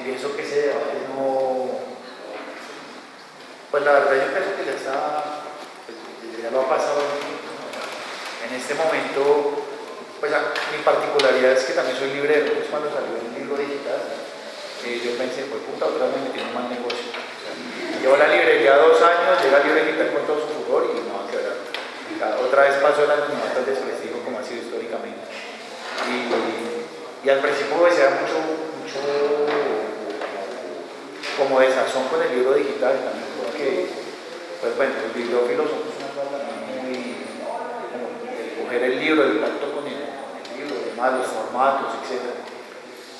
pienso que ese debate no, pues la verdad yo pienso que ya lo ha pasado en este momento. Pues mi particularidad es que también soy librero. Entonces cuando salió el libro digital, yo pensé, pues puta, otra vez me metí en un mal negocio. O sea, llevo la librería 2 años, llega el libro digital con todo su furor y no va a quebrar. Otra vez pasó el anonimato del desprestigio como ha sido históricamente. Y al principio pues era mucho como desazón con el libro digital también, porque pues bueno, los bibliófilos somos una palabra muy como el coger el libro, el pacto con el libro, demás, los formatos, etc.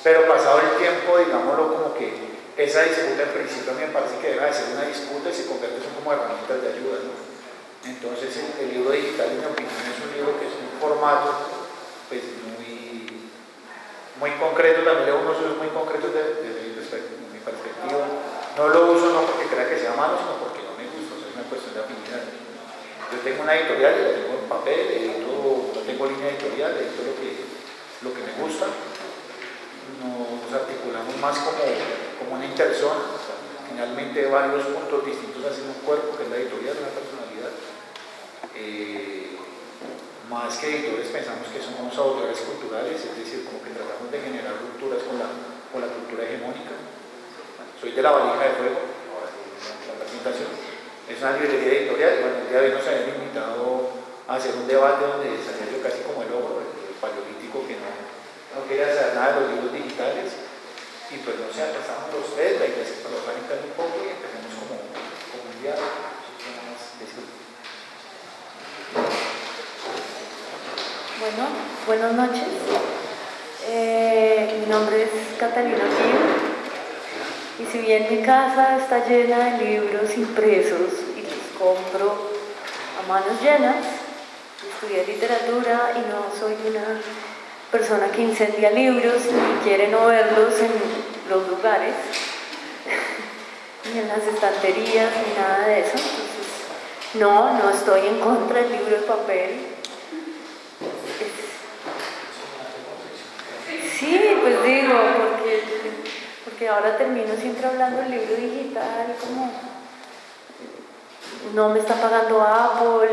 Pero pasado el tiempo, digámoslo, como que esa disputa en principio me parece que deja de ser una disputa y se convierte en como herramientas de ayuda, ¿no? Entonces el libro digital, en mi opinión, es un libro que es un formato pues muy concreto. También leo unos usos muy concretos desde mi perspectiva. No lo uso no porque crea que sea malo, sino porque no me gusta. O sea, es una cuestión de afinidad. Yo tengo una editorial, la tengo en papel, no tengo línea editorial, edito lo que me gusta. Nos articulamos más como una intersona. O sea, finalmente varios puntos distintos hacen un cuerpo, que es la editorial, una personalidad. Más que editores pensamos que somos autores culturales, es decir, como que tratamos de generar rupturas con la cultura hegemónica. Soy de La Valija de Fuego, ahora la presentación. Es una librería editorial. Bueno, el día de hoy nos habían invitado a hacer un debate donde salía yo casi como el ogro, el paleolítico que no quería saber nada de los libros digitales. Y pues no sé, empezamos los tres, la iglesia para los organizar un poco y empezamos como un diálogo. Bueno, buenas noches. Mi nombre es Catalina Gil y si bien mi casa está llena de libros impresos y los compro a manos llenas, estudié literatura y no soy una persona que incendia libros ni quiere no verlos en los lugares, ni en las estanterías, ni nada de eso. Entonces, no estoy en contra del libro de papel. Sí, pues digo, porque ahora termino siempre hablando del libro digital, como no me está pagando Apple,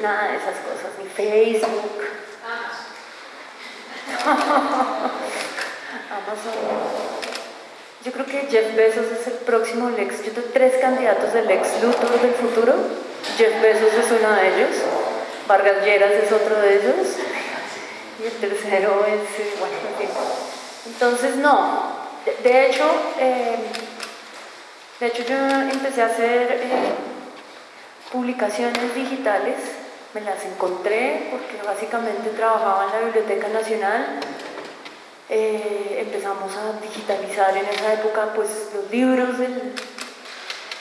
nada de esas cosas, ni Facebook. Amazon. Yo creo que Jeff Bezos es el próximo Lex. Yo tengo 3 candidatos del Lex Luthor del futuro. Jeff Bezos es uno de ellos. Vargas Lleras es otro de ellos. Y el tercero es, bueno, en fin. Entonces, no. De hecho, yo empecé a hacer publicaciones digitales. Me las encontré porque básicamente trabajaba en la Biblioteca Nacional. Empezamos a digitalizar en esa época pues los libros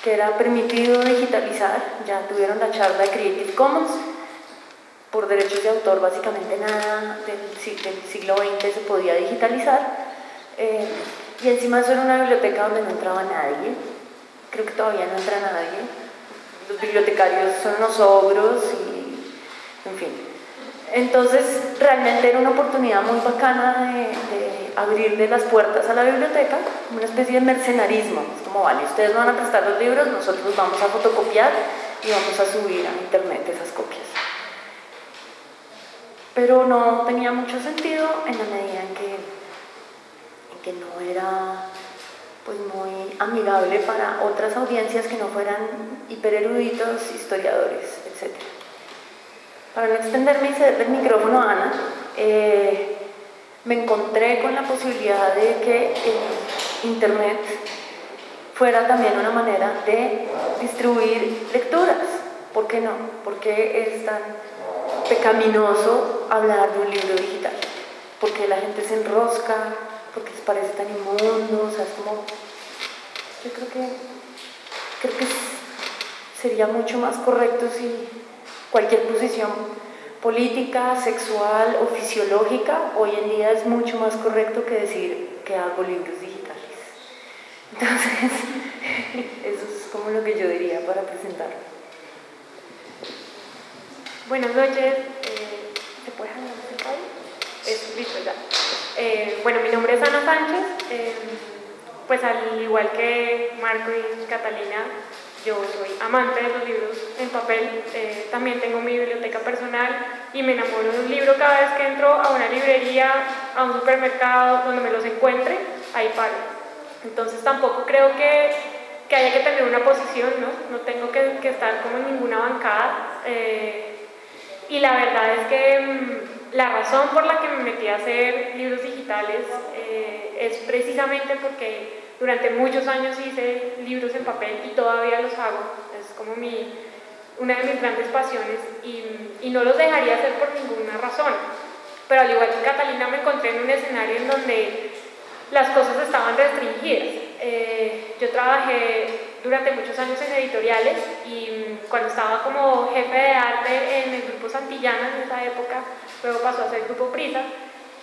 que era permitido digitalizar. Ya tuvieron la charla de Creative Commons. Por derechos de autor, básicamente nada del siglo XX se podía digitalizar. Y encima eso era una biblioteca donde no entraba nadie. Creo que todavía no entra nadie. Los bibliotecarios son unos ogros y, en fin. Entonces, realmente era una oportunidad muy bacana de abrirle las puertas a la biblioteca, como una especie de mercenarismo. Es como, vale, ustedes no van a prestar los libros, nosotros vamos a fotocopiar y vamos a subir a internet esas copias. Pero no tenía mucho sentido en la medida en que no era pues muy amigable para otras audiencias que no fueran hipereruditos, historiadores, etc. Para no extenderme y cederle el micrófono a Ana, me encontré con la posibilidad de que internet fuera también una manera de distribuir lecturas. ¿Por qué no? ¿Por qué es tan pecaminoso hablar de un libro digital? Porque la gente se enrosca, porque les parece tan inmundo, o sea, es como... Yo creo que sería mucho más correcto si cualquier posición política, sexual o fisiológica, hoy en día es mucho más correcto que decir que hago libros digitales. Entonces, eso es como lo que yo diría para presentarlo. Buenas noches, ¿se puede hablar de ahí? Listo, ya. Bueno, mi nombre es Ana Sánchez, pues al igual que Marco y Catalina, yo soy amante de los libros en papel, también tengo mi biblioteca personal y me enamoro de un libro cada vez que entro a una librería, a un supermercado, donde me los encuentre, ahí paro. Entonces tampoco creo que haya que tener una posición, ¿no? No tengo que estar como en ninguna bancada. Y la verdad es que la razón por la que me metí a hacer libros digitales es precisamente porque durante muchos años hice libros en papel y todavía los hago. Es como una de mis grandes pasiones y no los dejaría hacer por ninguna razón. Pero al igual que Catalina, me encontré en un escenario en donde las cosas estaban restringidas. Yo trabajé durante muchos años en editoriales y cuando estaba como jefe de arte en el Grupo Santillana en esa época, luego pasó a ser Grupo Prisa,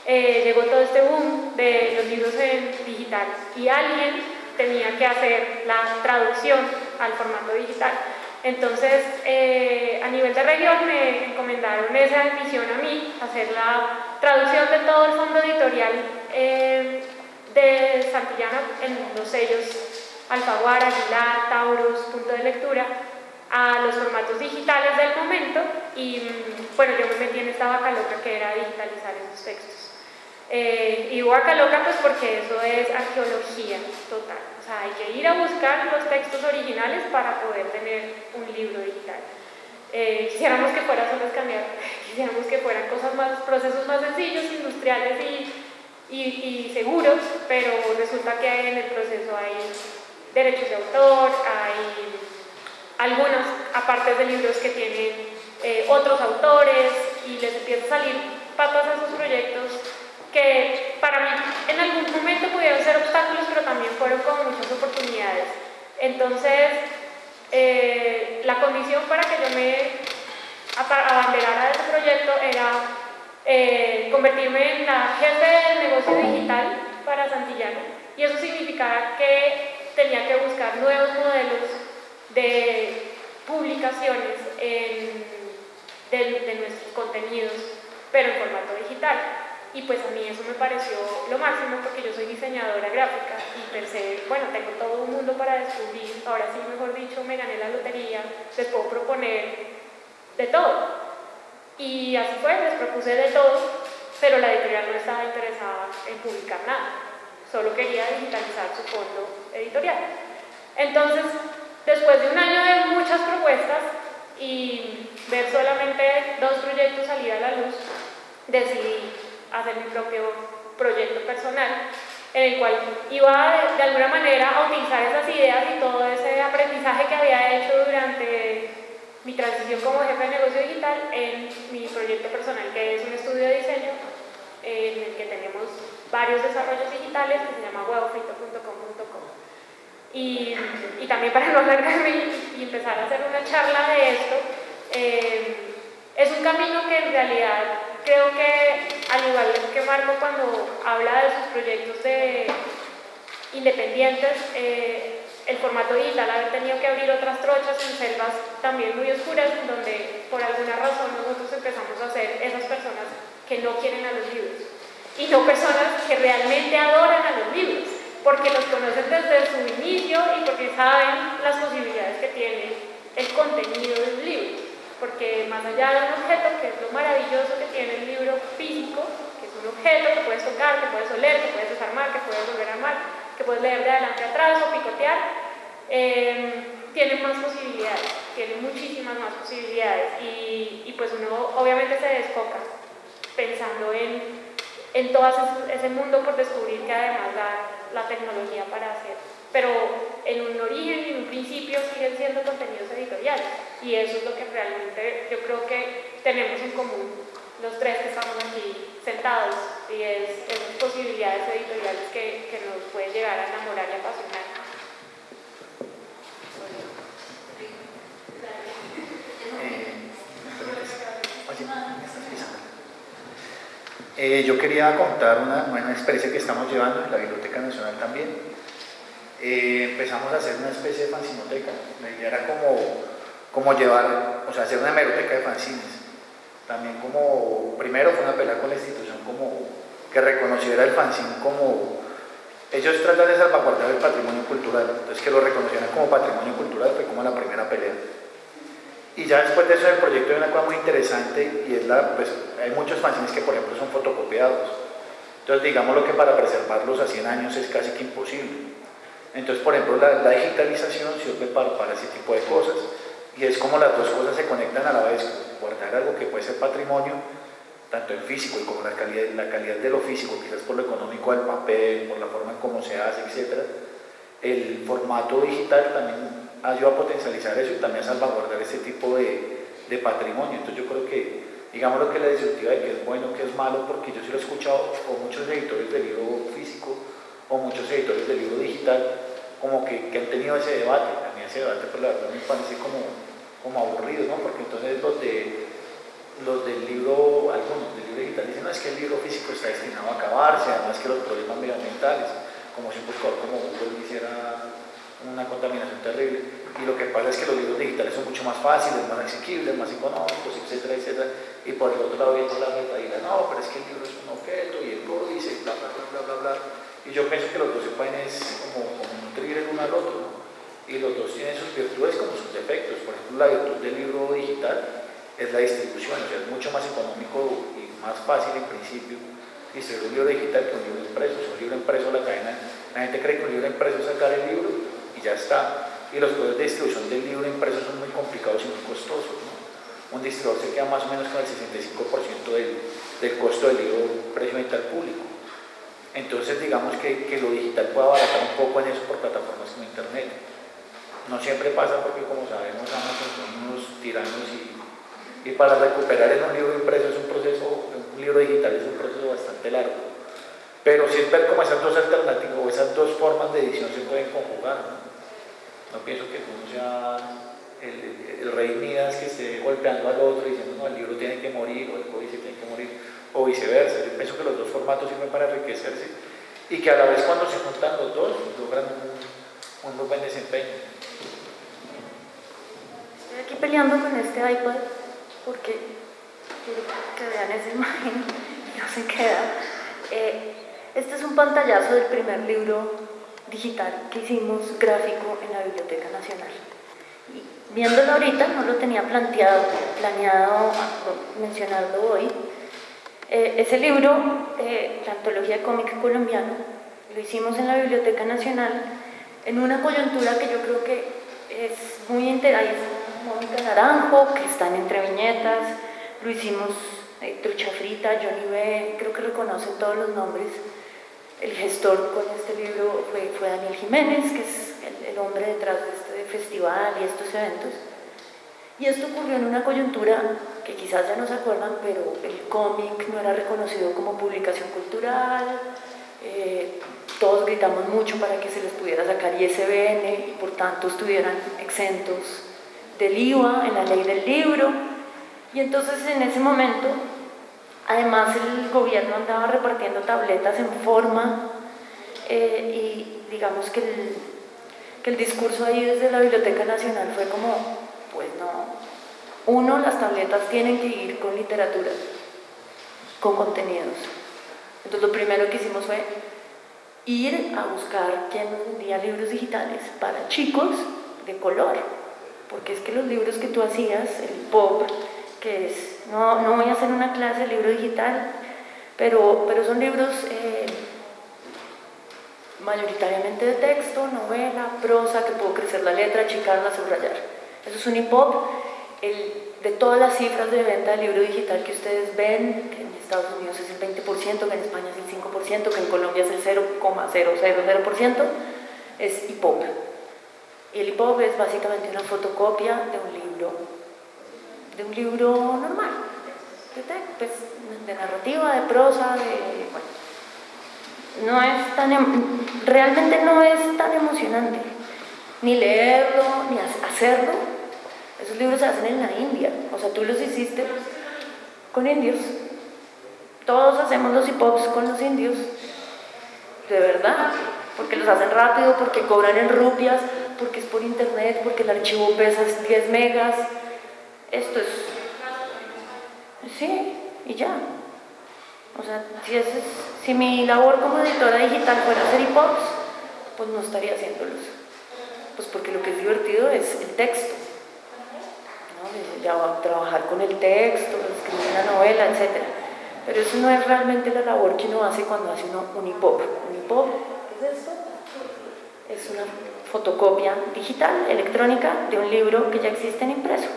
llegó todo este boom de los libros en digital y alguien tenía que hacer la traducción al formato digital. Entonces, a nivel de región me encomendaron esa misión a mí, hacer la traducción de todo el fondo editorial de Santillana en los sellos Alfaguara, Aguilar, Taurus, Punto de Lectura, a los formatos digitales del momento y bueno, yo me metí en esta vaca loca que era digitalizar esos textos. Y digo vaca loca pues porque eso es arqueología total, o sea, hay que ir a buscar los textos originales para poder tener un libro digital. Quisiéramos que fuera solo escanear, quisiéramos que fueran procesos más sencillos, industriales y seguros, pero resulta que en el proceso hay derechos de autor, hay algunas apartes de libros que tienen otros autores y les empieza a salir patas a esos proyectos que para mí en algún momento pudieron ser obstáculos, pero también fueron como muchas oportunidades. Entonces, la condición para que yo me abanderara de ese proyecto era convertirme en la jefe del negocio digital para Santillana, y eso significaba que tenía que buscar nuevos modelos de publicaciones de nuestros contenidos, pero en formato digital. Y pues a mí eso me pareció lo máximo porque yo soy diseñadora gráfica y pensé, bueno, tengo todo un mundo para descubrir, ahora sí, mejor dicho, me gané la lotería, les puedo proponer de todo. Y así fue, les propuse de todo, pero la editorial no estaba interesada en publicar nada, solo quería digitalizar su fondo editorial. Entonces, después de un año de muchas propuestas y ver solamente 2 proyectos salir a la luz, decidí hacer mi propio proyecto personal, en el cual iba de alguna manera a utilizar esas ideas y todo ese aprendizaje que había hecho durante mi transición como jefe de negocio digital en mi proyecto personal, que es un estudio de diseño en el que tenemos varios desarrollos digitales, que se llama huevofrito.com.co. Y también, para no alargarme y empezar a hacer una charla de esto, es un camino que en realidad creo que, al igual que Marco cuando habla de sus proyectos independientes, el formato digital haber tenido que abrir otras trochas en selvas también muy oscuras, en donde por alguna razón nosotros empezamos a ser esas personas que no quieren a los libros y no personas que realmente adoran a los libros, porque los conocen desde su inicio y porque saben las posibilidades que tiene el contenido de un libro. Porque más allá de un objeto, que es lo maravilloso que tiene el libro físico, que es un objeto que puedes tocar, que puedes oler, que puedes desarmar, que puedes volver a armar, que puedes leer de adelante a atrás o picotear, tiene más posibilidades, tiene muchísimas más posibilidades y pues uno obviamente se desfoca pensando en todo ese mundo por descubrir que además da la tecnología para hacer. Pero en un origen y en un principio siguen siendo contenidos editoriales y eso es lo que realmente yo creo que tenemos en común los 3 que estamos aquí sentados, y es esas posibilidades editoriales que nos pueden llegar a enamorar y apasionar. Yo quería contar una experiencia que estamos llevando en la Biblioteca Nacional también. Empezamos a hacer una especie de fanzinoteca. La idea era como llevar, o sea, hacer una hemeroteca de fanzines. También primero fue una pelea con la institución como que reconociera el fanzine como Ellos tratan de salvaguardar el patrimonio cultural, entonces que lo reconocieran como patrimonio cultural fue como la primera pelea. Y ya después de eso el proyecto hay una cosa muy interesante y es pues hay muchos fanzines que por ejemplo son fotocopiados. Entonces digámoslo que para preservarlos a 100 años es casi que imposible. Entonces por ejemplo la digitalización sirve para ese tipo de cosas y es como las dos cosas se conectan a la vez, guardar algo que puede ser patrimonio, tanto en físico y como la calidad de lo físico, quizás por lo económico del papel, por la forma en cómo se hace, etc. El formato digital también ayuda a potencializar eso y también a salvaguardar ese tipo de patrimonio. Entonces yo creo que, digamos lo que la disyuntiva de que es bueno, que es malo, porque yo sí lo he escuchado con muchos editores de libro físico o muchos editores de libro digital, como que han tenido ese debate. A mí ese debate pues la verdad me parece como aburrido, ¿no? Porque entonces los del libro, algunos del libro digital dicen, no, es que el libro físico está destinado a acabarse, además que los problemas medioambientales, como si un buscador como Google hiciera una contaminación terrible. Y lo que pasa es que los libros digitales son mucho más fáciles, más asequibles, más económicos, etcétera, etcétera. Y por el otro lado viene la retaíla, no, pero es que el libro es un objeto y el códice, bla, bla, bla, bla, bla, bla. Y yo pienso que los dos se pueden como nutrir el uno al otro, ¿no? Y los dos tienen sus virtudes como sus defectos. Por ejemplo, la virtud del libro digital es la distribución, o sea, es mucho más económico y más fácil en principio distribuir un libro digital que un libro impreso. Si un libro impreso la gente cree que un libro impreso es sacar el libro y ya está. Y los procesos de distribución del libro impreso son muy complicados y muy costosos, ¿no? Un distribuidor se queda más o menos con el 65% del costo del libro precio venta al público. Entonces digamos que lo digital puede abaratar un poco en eso por plataformas como internet. No siempre pasa porque como sabemos Amazon son unos tiranos y para recuperar en un libro impreso es un proceso, un libro digital es un proceso bastante largo. Pero sí es ver cómo esas dos alternativas o esas dos formas de edición se pueden conjugar, ¿no? No pienso que uno sea el rey Midas que esté golpeando al otro diciendo no, el libro tiene que morir o el códice tiene que morir o viceversa. Yo pienso que los dos formatos sirven para enriquecerse y que a la vez cuando se juntan los dos logran un muy buen desempeño. Estoy aquí peleando con este iPad porque quiero que vean esa imagen y no se queda. Este es un pantallazo del primer libro digital que hicimos gráfico en la Biblioteca Nacional. Y viéndolo ahorita, no lo tenía planeado mencionarlo hoy. Ese libro, la antología de cómic colombiano, lo hicimos en la Biblioteca Nacional en una coyuntura que yo creo que es muy interesante. Mónica Naranjo, que están entre viñetas, lo hicimos Trucha Frita, Johnny B, creo que reconocen todos los nombres. El gestor con este libro fue Daniel Jiménez, que es el hombre detrás de este festival y estos eventos. Y esto ocurrió en una coyuntura que quizás ya no se acuerdan, pero el cómic no era reconocido como publicación cultural, todos gritamos mucho para que se les pudiera sacar ISBN y por tanto estuvieran exentos del IVA en la ley del libro. Y entonces en ese momento además el gobierno andaba repartiendo tabletas en forma y digamos que el discurso ahí desde la Biblioteca Nacional fue como, pues no, uno, las tabletas tienen que ir con literatura, con contenidos. Entonces lo primero que hicimos fue ir a buscar quién nos vendía libros digitales para chicos de color, porque es que los libros que tú hacías, el pop, que es, no voy a hacer una clase de libro digital, pero son libros mayoritariamente de texto, novela, prosa, que puedo crecer la letra, achicarla, subrayar. Eso es un hip-hop. De todas las cifras de venta de libro digital que ustedes ven, que en Estados Unidos es el 20%, que en España es el 5%, que en Colombia es el 0,000%, es hip-hop. Y el hip-hop es básicamente una fotocopia de un libro normal, de narrativa, de prosa, realmente no es tan emocionante, ni leerlo, ni hacerlo. Esos libros se hacen en la India, o sea, tú los hiciste con indios. Todos hacemos los hip-hops con los indios, de verdad, porque los hacen rápido, porque cobran en rupias, porque es por internet, porque el archivo pesa 10 megas. Esto es... Sí, y ya. O sea, si mi labor como editora digital fuera hacer EPUBs, pues no estaría haciéndolos. Pues porque lo que es divertido es el texto, ¿no? Ya va a trabajar con el texto, escribir una novela, etc. Pero eso no es realmente la labor que uno hace cuando hace un EPUB. Un EPUB, ¿qué es esto? Es una fotocopia digital, electrónica, de un libro que ya existe en impreso.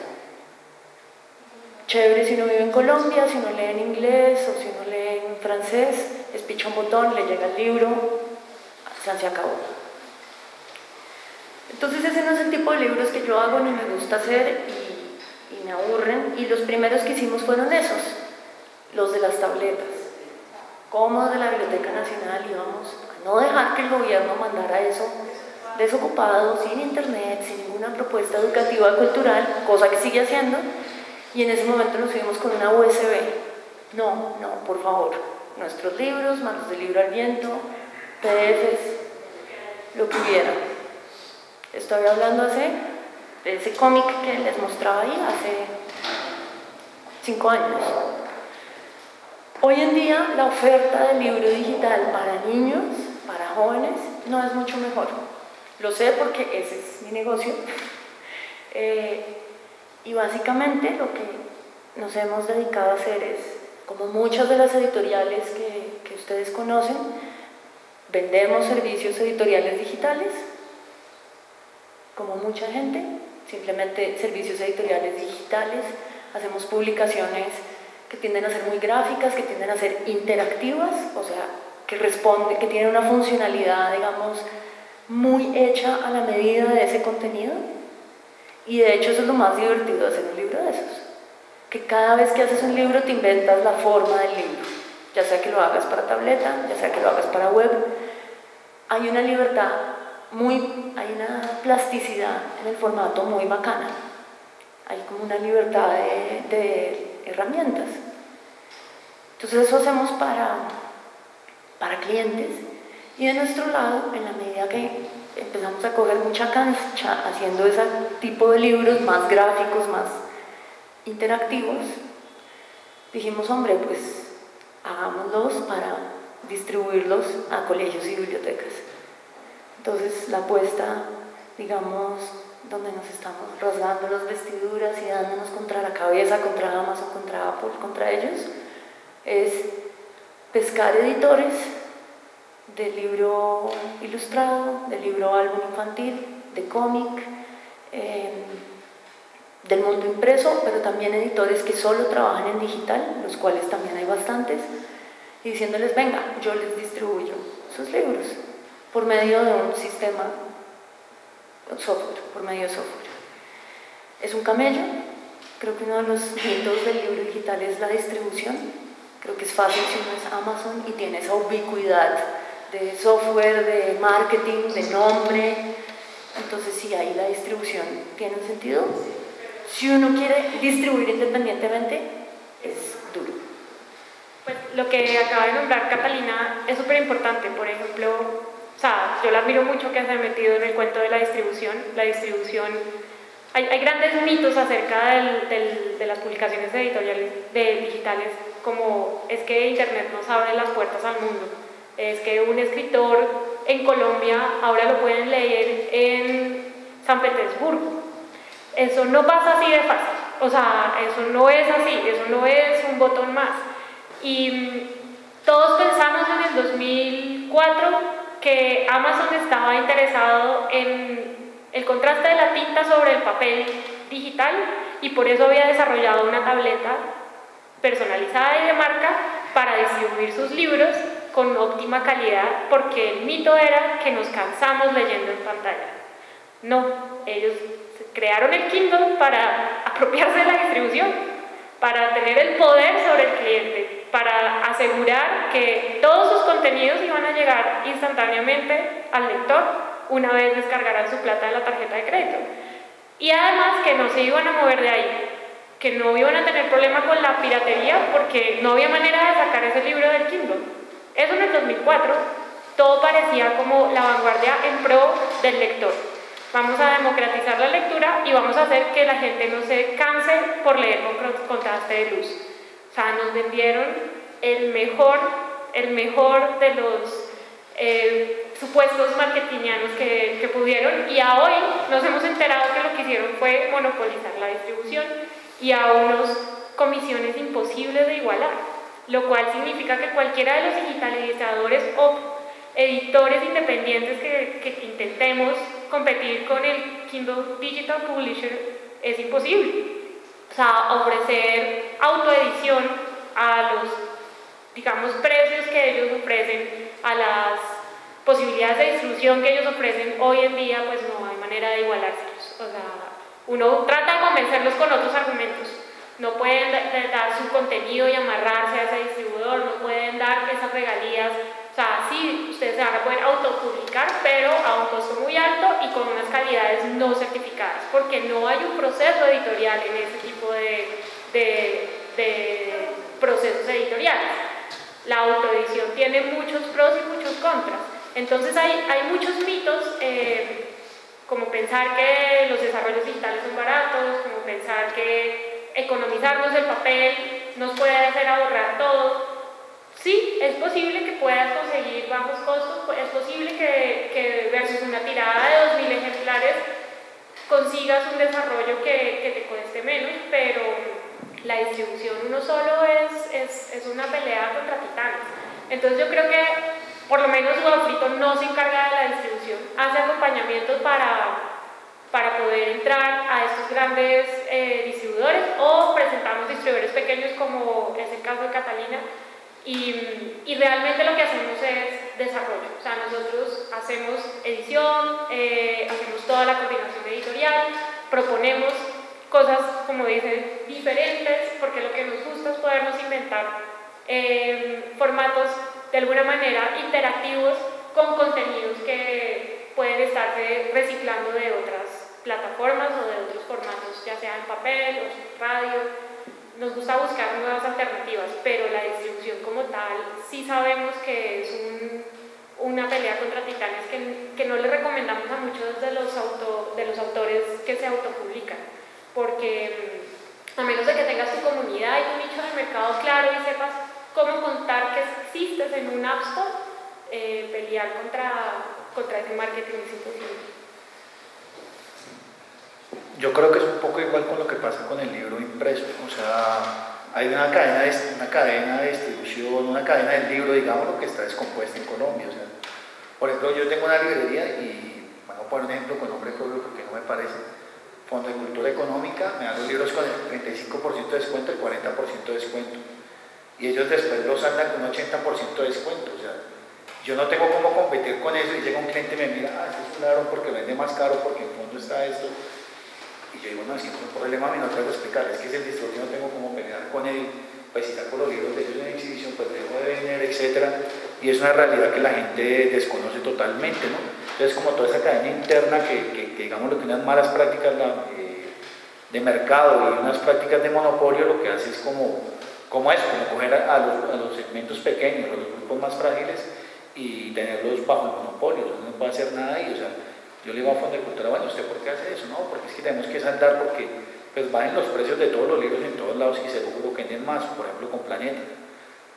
Chévere si uno vive en Colombia, si uno lee en inglés o si uno lee en francés, es picha un botón, le llega el libro, se acabó. Entonces ese no es el tipo de libros que yo hago ni me gusta hacer y me aburren, y los primeros que hicimos fueron esos, los de las tabletas. Como de la Biblioteca Nacional íbamos a no dejar que el gobierno mandara eso desocupado, sin internet, sin ninguna propuesta educativa cultural, cosa que sigue haciendo, y en ese momento nos fuimos con una USB. No, por favor, nuestros libros, manos de libro al viento, PDFs, lo que hubiera. Estoy hablando de ese cómic que les mostraba ahí hace 5 años. Hoy en día la oferta de libro digital para niños, para jóvenes, no es mucho mejor. Lo sé porque ese es mi negocio. Y básicamente lo que nos hemos dedicado a hacer es, como muchas de las editoriales que ustedes conocen, vendemos servicios editoriales digitales, como mucha gente, simplemente servicios editoriales digitales, hacemos publicaciones que tienden a ser muy gráficas, que tienden a ser interactivas, o sea, que tienen una funcionalidad, digamos, muy hecha a la medida de ese contenido. Y de hecho eso es lo más divertido de hacer un libro de esos, que cada vez que haces un libro te inventas la forma del libro, ya sea que lo hagas para tableta, ya sea que lo hagas para web. Hay una libertad, hay una plasticidad en el formato muy bacana, hay como una libertad de herramientas. Entonces eso hacemos para clientes, y de nuestro lado, en la medida que empezamos a coger mucha cancha haciendo ese tipo de libros más gráficos, más interactivos, dijimos, hombre, pues hagámoslos para distribuirlos a colegios y bibliotecas. Entonces la apuesta, digamos, donde nos estamos rasgando las vestiduras y dándonos contra la cabeza, contra Amazon, contra Apple, contra ellos, es pescar editores de libro ilustrado, de libro álbum infantil, de cómic, del mundo impreso, pero también editores que solo trabajan en digital, los cuales también hay bastantes, y diciéndoles, venga, yo les distribuyo sus libros por medio de un sistema, por medio de software. Es un camello. Creo que uno de los mitos del libro digital es la distribución. Creo que es fácil si uno es Amazon y tiene esa ubicuidad de software, de marketing, de nombre. Entonces sí, ahí la distribución tiene un sentido. Si uno quiere distribuir independientemente, es duro. Pues lo que acaba de nombrar Catalina es súper importante. Por ejemplo, o sea, yo la admiro mucho que se ha metido en el cuento de la distribución. La distribución, hay grandes mitos acerca de las publicaciones editoriales digitales, como es que Internet nos abre las puertas al mundo, es que un escritor en Colombia ahora lo pueden leer en San Petersburgo. Eso no pasa así de fácil, o sea, eso no es así, eso no es un botón más. Y todos pensamos en el 2004 que Amazon estaba interesado en el contraste de la tinta sobre el papel digital, y por eso había desarrollado una tableta personalizada y de marca para distribuir sus libros con óptima calidad, porque el mito era que nos cansamos leyendo en pantalla. No, ellos crearon el Kindle para apropiarse de la distribución, para tener el poder sobre el cliente, para asegurar que todos sus contenidos iban a llegar instantáneamente al lector una vez descargaran su plata de la tarjeta de crédito. Y además que no se iban a mover de ahí, que no iban a tener problema con la piratería, porque no había manera de sacar ese libro del Kindle. Eso en el 2004, todo parecía como la vanguardia en pro del lector. Vamos a democratizar la lectura y vamos a hacer que la gente no se canse por leer con contraste de luz. O sea, nos vendieron el mejor de los supuestos marketingianos que pudieron, y a hoy nos hemos enterado que lo que hicieron fue monopolizar la distribución y a unos comisiones imposibles de igualar, lo cual significa que cualquiera de los digitalizadores o editores independientes que intentemos competir con el Kindle Digital Publisher es imposible. O sea, ofrecer autoedición a los, digamos, precios que ellos ofrecen, a las posibilidades de distribución que ellos ofrecen hoy en día, pues no hay manera de igualárselos. O sea, uno trata de convencerlos con otros argumentos. No pueden dar su contenido y amarrarse a ese distribuidor, no pueden dar esas regalías. O sea, sí, ustedes se van a poder autopublicar, pero a un costo muy alto y con unas calidades no certificadas, porque no hay un proceso editorial en ese tipo de procesos editoriales. La autoedición tiene muchos pros y muchos contras. Entonces hay muchos mitos, como pensar que los desarrollos digitales son baratos, como pensar que economizarnos el papel nos puede hacer ahorrar todo. Sí, es posible que puedas conseguir bajos costos, es posible que versus una tirada de 2.000 ejemplares consigas un desarrollo que te cueste menos, pero la distribución uno solo es una pelea contra titanes. Entonces yo creo que por lo menos Huevo Frito no se encarga de la distribución, hace acompañamientos para poder entrar a estos grandes distribuidores, o presentamos distribuidores pequeños como es el caso de Catalina, y realmente lo que hacemos es desarrollo. O sea, nosotros hacemos edición, hacemos toda la coordinación editorial, proponemos cosas, como dicen, diferentes, porque lo que nos gusta es podernos inventar formatos de alguna manera interactivos con contenidos que pueden estarse reciclando de otras plataformas o de otros formatos, ya sea en papel o en radio. Nos gusta buscar nuevas alternativas, pero la distribución como tal sí sabemos que es una pelea contra titanes que no le recomendamos a muchos de los autores que se autopublican, porque a menos de que tengas tu comunidad y tu nicho de mercado claro y sepas cómo contar que existes en un App Store, pelear contra ese marketing es imposible. Yo creo que es un poco igual con lo que pasa con el libro impreso. O sea, hay una cadena de distribución, una cadena del libro, digamos, que está descompuesta en Colombia. O sea, por ejemplo, yo tengo una librería y, bueno, por ejemplo, con nombre propio porque no me parece, Fondo de Cultura Económica, me dan los libros con el 35% de descuento, el 40% de descuento. Y ellos después los andan con un 80% de descuento. O sea, yo no tengo cómo competir con eso, y llega un cliente y me mira, este es un ladrón porque vende más caro, porque en el fondo está esto. Y yo digo, no, es que no es un problema, a mí no te puedo explicar, es que es el distribuidor, no tengo cómo pelear con él, pues si saco los libros de ellos en exhibición, pues dejo de vender, etc. Y es una realidad que la gente desconoce totalmente, ¿no? Entonces, como toda esa cadena interna que digamos, lo que unas malas prácticas de mercado y unas prácticas de monopolio, lo que hace es como coger a los segmentos pequeños, a los grupos más frágiles, y tenerlos bajo el monopolio. No puede hacer nada ahí. O sea, yo le digo a Fondo de Cultura, bueno, ¿usted por qué hace eso? No, porque es que tenemos que saldar, porque pues bajen los precios de todos los libros en todos lados y seguro que venden más. Por ejemplo, con Planeta.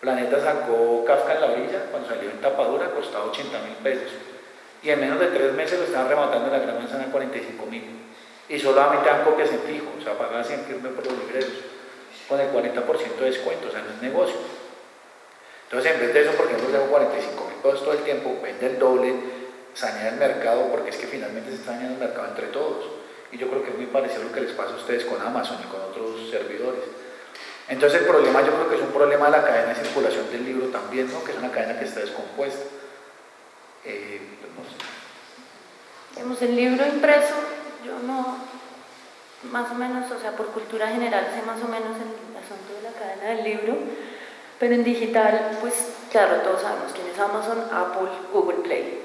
Planeta sacó Kafka en la orilla, cuando salió en tapadura costaba 80.000 pesos. Y en menos de 3 meses lo estaban rematando en la Gran Manzana a 45.000. Y solamente dan copias en fijo, o sea, pagadas en firme por los libreros, con el 40% de descuento, o sea, no es negocio. Entonces, en vez de eso, ¿por qué no le hago 45.000 pesos todo el tiempo? Vende el doble, sanear el mercado, porque es que finalmente se está dañando el mercado entre todos. Y yo creo que es muy parecido a lo que les pasa a ustedes con Amazon y con otros servidores. Entonces el problema, yo creo que es un problema de la cadena de circulación del libro también, ¿no? Que es una cadena que está descompuesta. No sé. Digamos, el libro impreso, yo no, más o menos, o sea, por cultura general sé más o menos el asunto de la cadena del libro, pero en digital, pues claro, todos sabemos quién es Amazon, Apple, Google Play.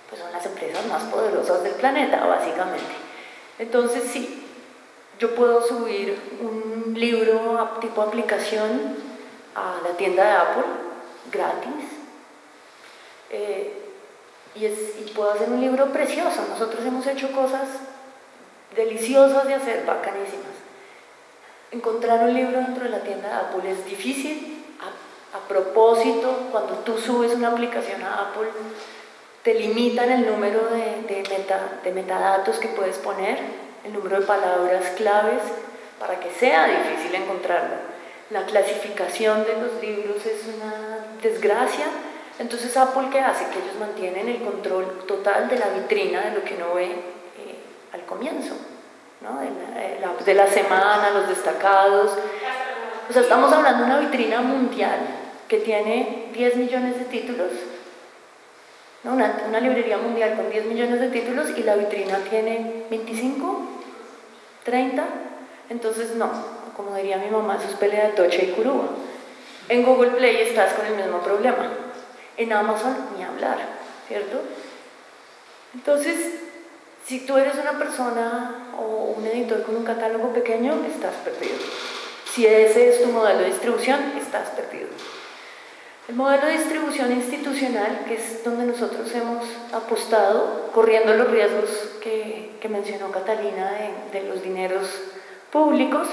Pues son las empresas más poderosas del planeta, básicamente. Entonces, sí, yo puedo subir un libro tipo aplicación a la tienda de Apple, gratis, y puedo hacer un libro precioso. Nosotros hemos hecho cosas deliciosas de hacer, bacanísimas. Encontrar un libro dentro de la tienda de Apple es difícil, A propósito, cuando tú subes una aplicación a Apple, te limitan el número de metadatos que puedes poner, el número de palabras claves, para que sea difícil encontrarlo. La clasificación de los libros es una desgracia. Entonces, ¿Apple qué hace? Que ellos mantienen el control total de la vitrina de lo que uno ve al comienzo, ¿no? De la semana, los destacados. O sea, estamos hablando de una vitrina mundial que tiene 10 millones de títulos, ¿no? Una librería mundial con 10 millones de títulos y la vitrina tiene 25, 30. Entonces, no, como diría mi mamá, eso es pelea de tocha y curúa. En Google Play estás con el mismo problema. En Amazon ni hablar, ¿cierto? Entonces, si tú eres una persona o un editor con un catálogo pequeño, estás perdido. Si ese es tu modelo de distribución, estás perdido. El modelo de distribución institucional, que es donde nosotros hemos apostado, corriendo los riesgos que mencionó Catalina de los dineros públicos,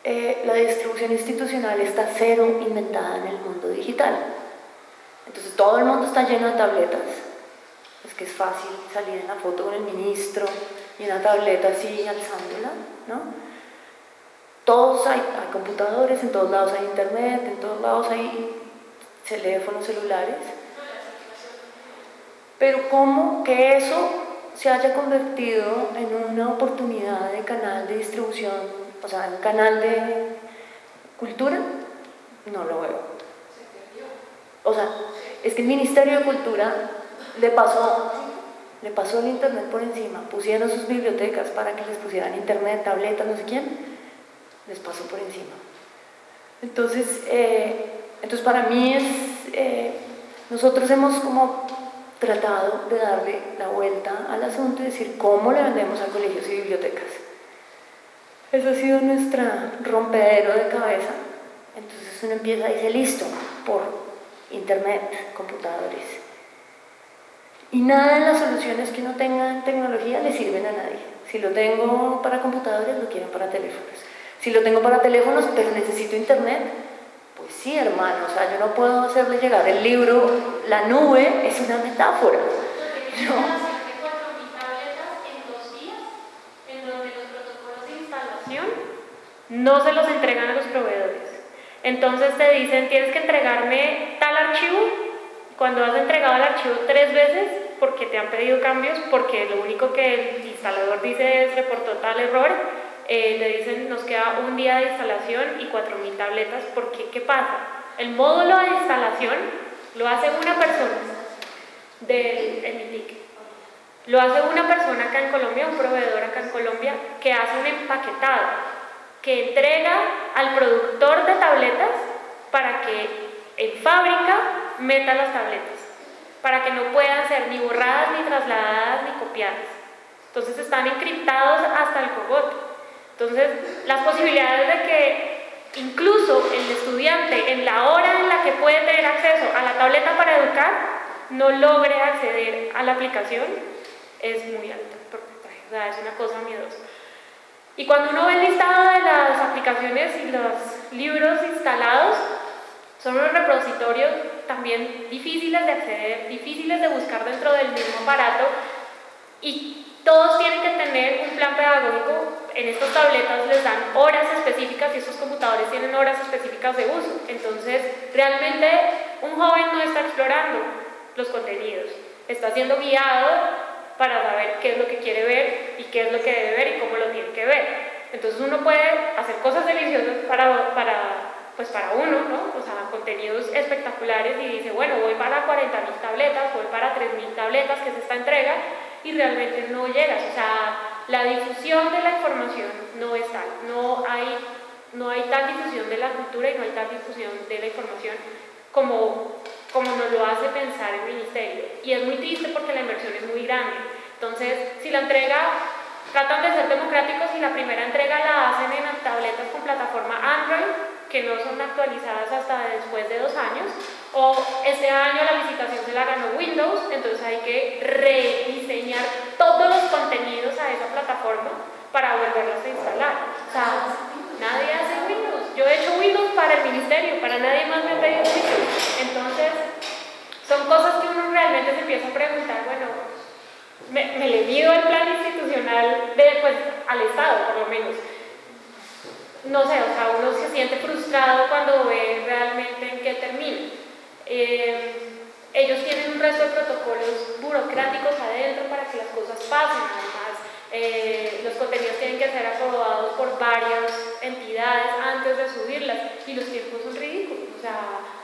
la distribución institucional está cero inventada en el mundo digital. Entonces todo el mundo está lleno de tabletas. Es que es fácil salir en la foto con el ministro y una tableta así alzándola, ¿no? Todos hay computadores, en todos lados hay internet, en todos lados hay teléfonos celulares. Pero ¿cómo que eso se haya convertido en una oportunidad de canal de distribución, o sea, un canal de cultura? No lo veo. O sea, es que el Ministerio de Cultura le pasó el internet por encima, pusieron sus bibliotecas para que les pusieran internet, tabletas, no sé quién, les pasó por encima. Entonces para mí nosotros hemos como tratado de darle la vuelta al asunto y decir cómo le vendemos a colegios y bibliotecas. Eso ha sido nuestro rompedero de cabeza. Entonces uno empieza y dice, listo, por internet, computadores. Y nada de las soluciones que uno tenga en tecnología le sirven a nadie. Si lo tengo para computadores, lo quieren para teléfonos. Si lo tengo para teléfonos, pero necesito internet, pues sí, hermano, o sea, yo no puedo hacerle llegar el libro, la nube es una metáfora. ¿No? No se los entregan a los proveedores. Entonces te dicen, tienes que entregarme tal archivo. Cuando has entregado el archivo 3 veces, porque te han pedido cambios, porque lo único que el instalador dice es reportó tal error, le dicen, nos queda un día de instalación y 4.000 tabletas, porque ¿qué pasa? El módulo de instalación lo hace una persona del MITIC. Lo hace una persona acá en Colombia, un proveedor acá en Colombia, que hace un empaquetado, que entrega al productor de tabletas para que en fábrica meta las tabletas, para que no puedan ser ni borradas, ni trasladadas, ni copiadas. Entonces están encriptados hasta el cogote. Entonces las posibilidades de que incluso el estudiante en la hora en la que puede tener acceso a la tableta para educar no logre acceder a la aplicación es muy alto el porcentaje, o sea, es una cosa miedosa. Y cuando uno ve el listado de las aplicaciones y los libros instalados, son unos repositorios también difíciles de acceder, difíciles de buscar dentro del mismo aparato, y todos tienen que tener un plan pedagógico. En estas tabletas les dan horas específicas y estos computadores tienen horas específicas de uso. Entonces, realmente un joven no está explorando los contenidos, está siendo guiado para saber qué es lo que quiere ver y qué es lo que debe ver y cómo lo tiene que ver. Entonces uno puede hacer cosas deliciosas para uno, ¿no? O sea, contenidos espectaculares, y dice, bueno, voy para 40.000 tabletas, voy para 3.000 tabletas, que es esta entrega, y realmente no llegas. O sea, la difusión de la información no es tal, no hay tal difusión de la cultura y no hay tal difusión de la información como nos lo hace pensar el ministerio. Y es muy triste porque la inversión es muy grande. Entonces, si la entrega, tratan de ser democráticos y la primera entrega la hacen en tabletas con plataforma Android, que no son actualizadas hasta después de 2 años, o este año la licitación se la ganó Windows, entonces hay que rediseñar todos los contenidos a esa plataforma para volverlos a instalar. O sea, nadie hace Windows. Yo he hecho Windows para el ministerio, para pedido juicio. Entonces, son cosas que uno realmente se empieza a preguntar, bueno, me le mido el plan institucional pues, al Estado, por lo menos. No sé, o sea, uno se siente frustrado cuando ve realmente en qué termina. Ellos tienen un resto de protocolos burocráticos adentro para que las cosas pasen, además los contenidos tienen que ser aprobados por varias entidades antes de subirlas y los tiempos son ridículos. O sea,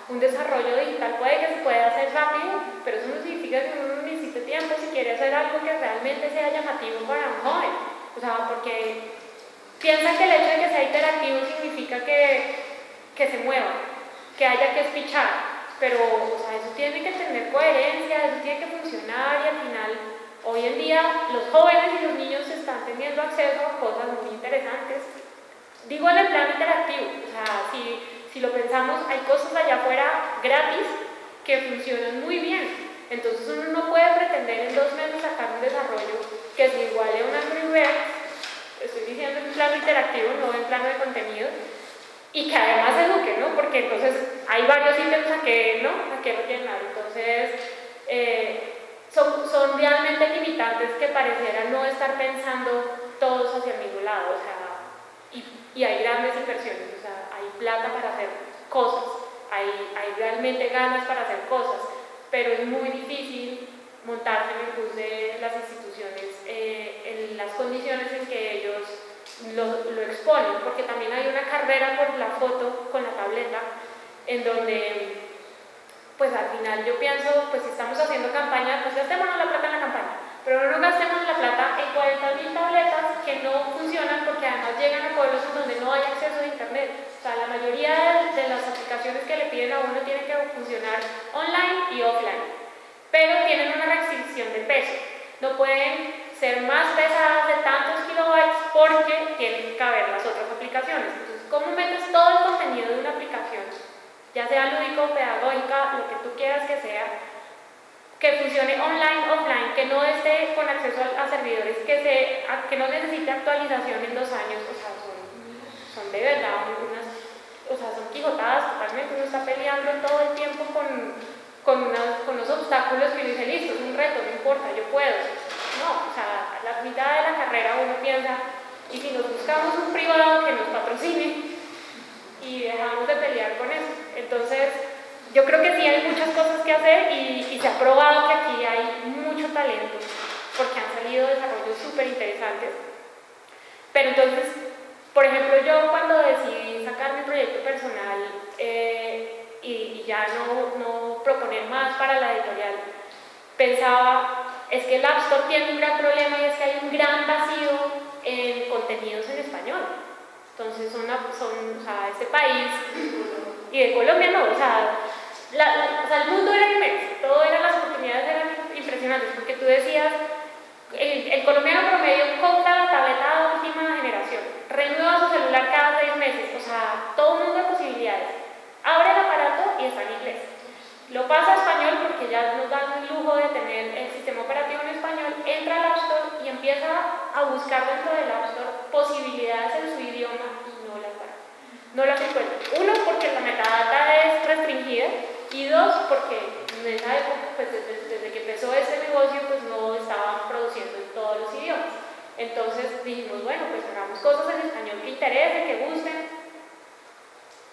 un desarrollo digital puede que se pueda hacer rápido, pero eso no significa que uno no necesite tiempo si quiere hacer algo que realmente sea llamativo para un joven. O sea, porque piensan que el hecho de que sea interactivo significa que se mueva, que haya que espichar. Pero, o sea, eso tiene que tener coherencia, eso tiene que funcionar y al final, hoy en día, los jóvenes y los niños están teniendo acceso a cosas muy interesantes. Digo en el plano interactivo, o sea, si lo pensamos, hay cosas allá afuera gratis que funcionan muy bien. Entonces uno no puede pretender en 2 meses sacar un desarrollo que se iguale a un Angry Birds, estoy diciendo en plano interactivo, no en plano de contenido, y que además eduque, ¿no? Porque entonces hay varios ítems a que rellenar. Entonces, son realmente limitantes que pareciera no estar pensando todos hacia el mismo lado, o sea, y hay grandes inversiones, o sea, hay plata para hacer cosas, hay realmente ganas para hacer cosas, pero es muy difícil montarse en el bus de las instituciones en las condiciones en que ellos lo exponen, porque también hay una carrera por la foto con la tableta, en donde, pues al final yo pienso, pues si estamos haciendo campaña, pues gastémonos la plata en la campaña, pero no gastemos la plata en 40.000 tabletas que no funcionan porque además llegan a pueblos en donde no hay acceso a internet. O sea, la mayoría de las aplicaciones que le piden a uno tienen que funcionar online y offline, pero tienen una restricción de peso. No pueden ser más pesadas de tantos kilobytes porque tienen que caber las otras aplicaciones. Entonces, ¿cómo metes todo el contenido de una aplicación, ya sea lúdico, pedagógica, lo que tú quieras que sea, que funcione online, offline, que no esté con acceso a servidores, que no necesite actualización en 2 años? O sea, son de verdad son quijotadas totalmente. Uno está peleando todo el tiempo con los obstáculos que uno dice, listo, es un reto, no importa, yo puedo. No, o sea, a la mitad de la carrera uno piensa, y si nos buscamos un privado que nos patrocine y dejamos de pelear con eso. Entonces, yo creo que sí hay muchas cosas que hacer y se ha probado que aquí hay mucho talento, porque han salido desarrollos súper interesantes. Pero entonces, por ejemplo, yo cuando decidí sacar mi proyecto personal y ya no proponer más para la editorial, pensaba, es que el App Store tiene un gran problema y es que hay un gran vacío en contenidos en español. Entonces o sea, este país, y de Colombia no, o sea, el mundo era inmenso, las oportunidades eran impresionantes, porque tú decías, el colombiano promedio compra la tableta de última generación, renueva su celular cada 6 meses, o sea, todo un mundo de posibilidades. Abre el aparato y está en inglés. Lo pasa a español porque ya nos dan el lujo de tener el sistema operativo en español, entra al App Store y empieza a buscar dentro del App Store posibilidades en su idioma y no las encuentra. 1, porque la metadata es restringida, y 2, porque en esa época, pues desde que empezó este negocio, pues no estaban produciendo en todos los idiomas. Entonces dijimos, bueno, pues hagamos cosas en español que interesen, que gusten.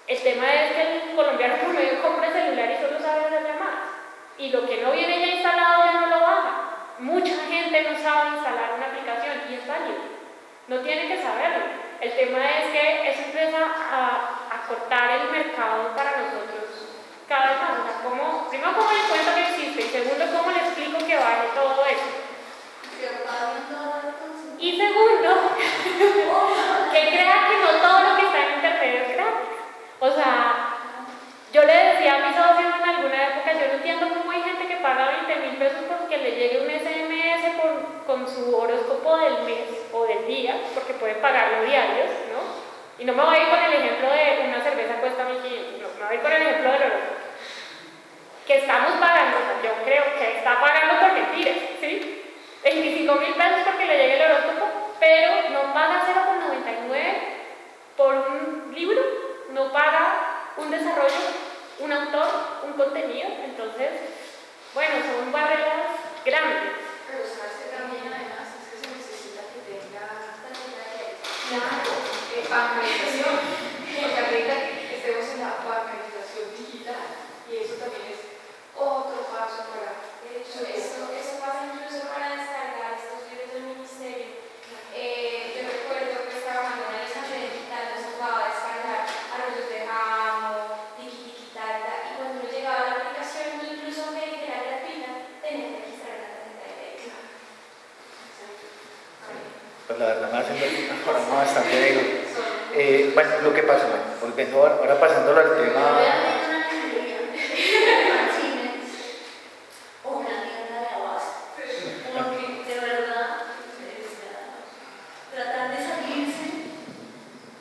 El tema es que el colombiano promedio compra el celular y solo sabe hacer llamadas. Y lo que no viene ya instalado ya no lo baja. Mucha gente no sabe instalar una aplicación y es válido. No tiene que saberlo. El tema es que eso empieza a cortar el mercado para nosotros cada vez más. O sea, primero, ¿cómo le cuento que existe? Y segundo, ¿cómo le explico que vale todo eso? Y segundo, que crea que no todo lo que está en internet es gratis. O sea, yo le decía a mis socios en alguna época, yo no entiendo cómo hay gente que paga 20.000 pesos porque le llegue un SMS con su horóscopo del mes o del día, porque pueden pagarlo diarios, ¿no? Y no me voy a ir con el ejemplo de una cerveza cuesta 1.500, no, me voy a ir con el ejemplo del horóscopo. Que estamos pagando, yo creo que está pagando por mentiras, ¿sí? 25.000 pesos porque le llegue el horóscopo, pero no paga 0,99 por un libro, no paga un desarrollo un autor, un contenido. Entonces, bueno, son barreras grandes. Pero sabes que también además es que se necesita que tenga bancarización, porque ahorita que estemos en la bancarización digital, y eso también es otro paso para... De hecho, eso pasa incluso para descargar estos libros del ministerio. Yo recuerdo que estaba cuando una licencia digital nos tocaba descargar arroyos de Jamo, digital, y cuando uno llegaba a la aplicación, incluso aunque era gratuita, tenía que registrar una tarjeta de crédito. Pues la verdad me hacen un programa bastante negro. Bueno, lo que pasa, bueno, volviendo ahora pasándolo al tema.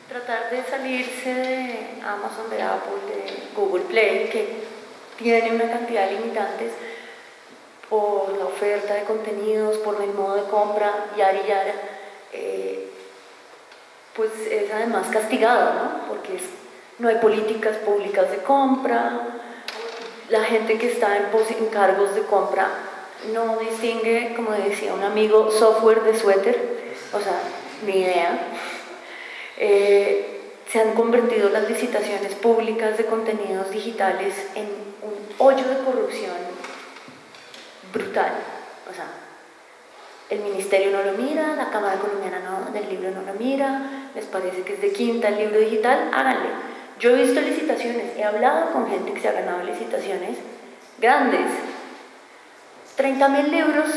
Tratar de salirse de Amazon, de Apple, de Google Play, que tiene una cantidad de limitantes por la oferta de contenidos, por el modo de compra, yara y yara, pues es además castigado, ¿no? Porque no hay políticas públicas de compra, la gente que está en cargos de compra no distingue, como decía un amigo, software de suéter, o sea, ni idea. Se han convertido las licitaciones públicas de contenidos digitales en un hoyo de corrupción brutal. O sea, el ministerio no lo mira, la Cámara Colombiana del Libro no lo mira, les parece que es de quinta el libro digital, háganle. Yo he visto licitaciones, he hablado con gente que se ha ganado licitaciones grandes, 30.000 libros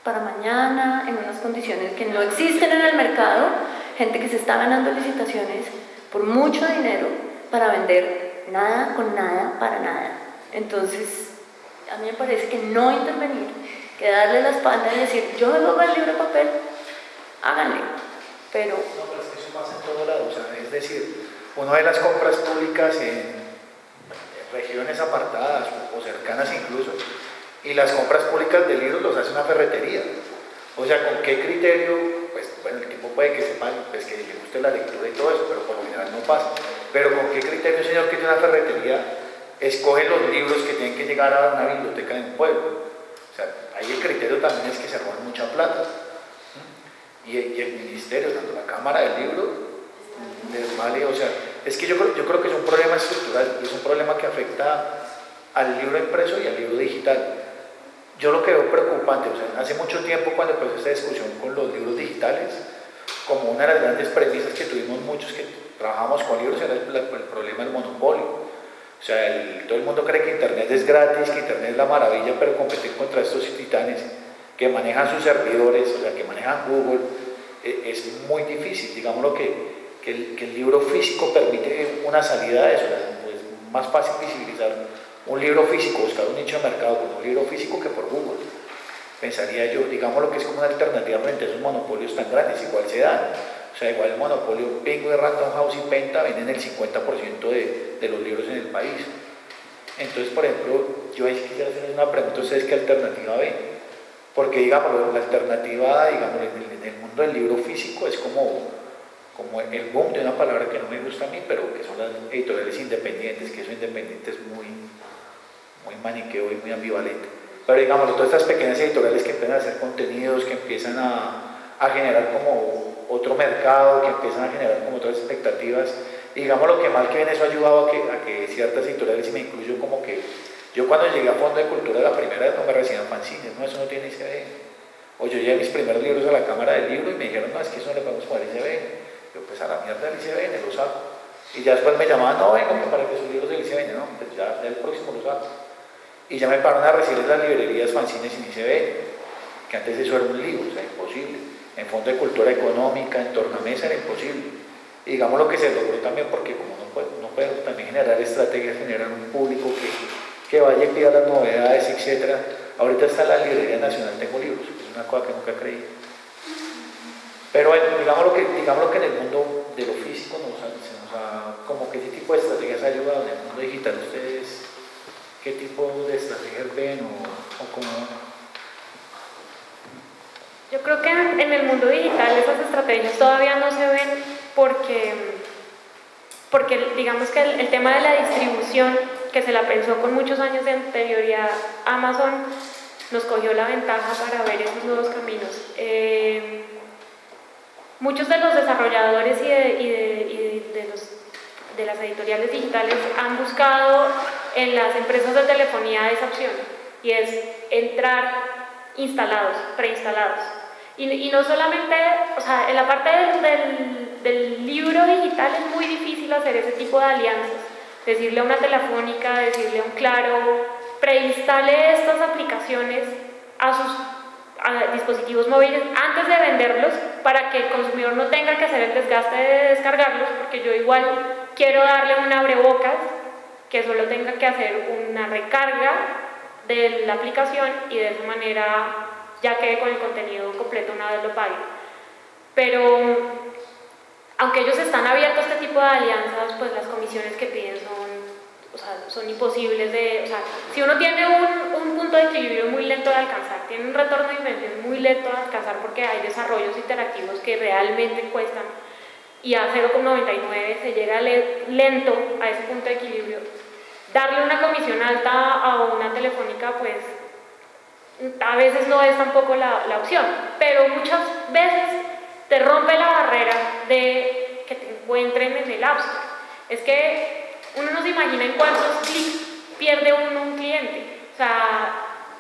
para mañana, en unas condiciones que no existen en el mercado, gente que se está ganando licitaciones por mucho dinero para vender nada con nada para nada. Entonces, a mí me parece que no intervenir, que darle la espalda y decir, yo me pongo el libro de papel, háganle, pero... No, pero es que eso pasa en todo lado, o sea, es decir, uno de las compras públicas en regiones apartadas o cercanas incluso, y las compras públicas de libros los hace una ferretería. O sea, ¿con qué criterio? Pues bueno, el tipo puede que sepa, pues que le guste la lectura y todo eso, pero por lo general no pasa. Pero ¿con qué criterio un señor que tiene una ferretería escoge los libros que tienen que llegar a una biblioteca de un pueblo? O sea, ahí el criterio también es que se roban mucha plata. Y el ministerio, tanto la Cámara del Libro, les vale, o sea, es que yo creo que es un problema estructural y es un problema que afecta al libro impreso y al libro digital. Yo lo que veo preocupante, o sea, hace mucho tiempo cuando empezó esta discusión con los libros digitales, como una de las grandes premisas que tuvimos muchos que trabajamos con libros era el problema del monopolio. O sea, todo el mundo cree que Internet es gratis, que Internet es la maravilla, pero competir contra estos titanes que manejan sus servidores, o sea, que manejan Google, es muy difícil. Digamos que el libro físico permite una salida de eso, es más fácil visibilizar un libro físico, buscar un nicho de mercado con un libro físico que por Google. Pensaría yo, digamos lo que es como una alternativa frente a esos monopolios tan grandes, igual se dan. O sea, igual el monopolio Penguin, Random House y Penta venden el 50% de los libros en el país. Entonces, por ejemplo, yo ahí quisiera hacer una pregunta a ustedes, ¿qué alternativa ven? Porque, digamos, la alternativa, digamos, en el mundo del libro físico es como el boom de una palabra que no me gusta a mí, pero que son las editoriales independientes, que eso independiente es muy maniqueo y muy ambivalente. Pero digamos, todas estas pequeñas editoriales que empiezan a hacer contenidos, que empiezan a generar como otro mercado, que empiezan a generar como otras expectativas, y digamos lo que mal que viene, eso ha ayudado a que ciertas editoriales, y me incluyo como que yo cuando llegué a Fondo de Cultura la primera vez no me recibían fanzines, no, eso no tiene ICBN. O yo llevé mis primeros libros a la Cámara del Libro y me dijeron, no, es que eso no le podemos poner ICBN. Yo, pues a la mierda del ICBN, lo saco. Y ya después me llamaban, no, venga, para que sus libros del ICBN, no, pues ya el próximo lo saco. Y ya me pararon a recibir en las librerías fanzines sin ICBN, que antes eso era un lío, o sea, imposible. En Fondo de Cultura Económica, en Tornamesa era imposible. Y digamos lo que se logró también, porque como no puede también generar estrategias, generar un público que vaya y pida las novedades, etc. Ahorita está en la Librería Nacional Tengo Libros, que es una cosa que nunca creí. Pero bueno, digamos lo que en el mundo de lo físico como que ese tipo de estrategias ha ayudado. En el mundo digital, ¿ustedes qué tipo de estrategias ven o cómo? Yo creo que en el mundo digital esas estrategias todavía no se ven porque digamos que el tema de la distribución que se la pensó con muchos años de anterioridad, Amazon nos cogió la ventaja para ver esos nuevos caminos. Muchos de los desarrolladores de las editoriales digitales han buscado en las empresas de telefonía esa opción, y es entrar instalados, preinstalados. Y no solamente, o sea, en la parte del libro digital es muy difícil hacer ese tipo de alianzas. Decirle a una Telefónica, decirle a un Claro, preinstale estas aplicaciones a sus dispositivos móviles antes de venderlos, para que el consumidor no tenga que hacer el desgaste de descargarlos, porque yo igual quiero darle un abrebocas que solo tenga que hacer una recarga de la aplicación y de esa manera ya quede con el contenido completo una vez lo pague. Pero aunque ellos están abiertos a este tipo de alianzas, pues las comisiones que piden son imposibles de... O sea, si uno tiene un punto de equilibrio muy lento de alcanzar, tiene un retorno de inversión muy lento de alcanzar, porque hay desarrollos interactivos que realmente cuestan, y a 0,99 se llega lento a ese punto de equilibrio, darle una comisión alta a una Telefónica, pues a veces no es tampoco la opción, pero muchas veces te rompe la barrera de que te encuentren en el App Store. Es que uno no se imagina en cuántos clics pierde uno un cliente. O sea,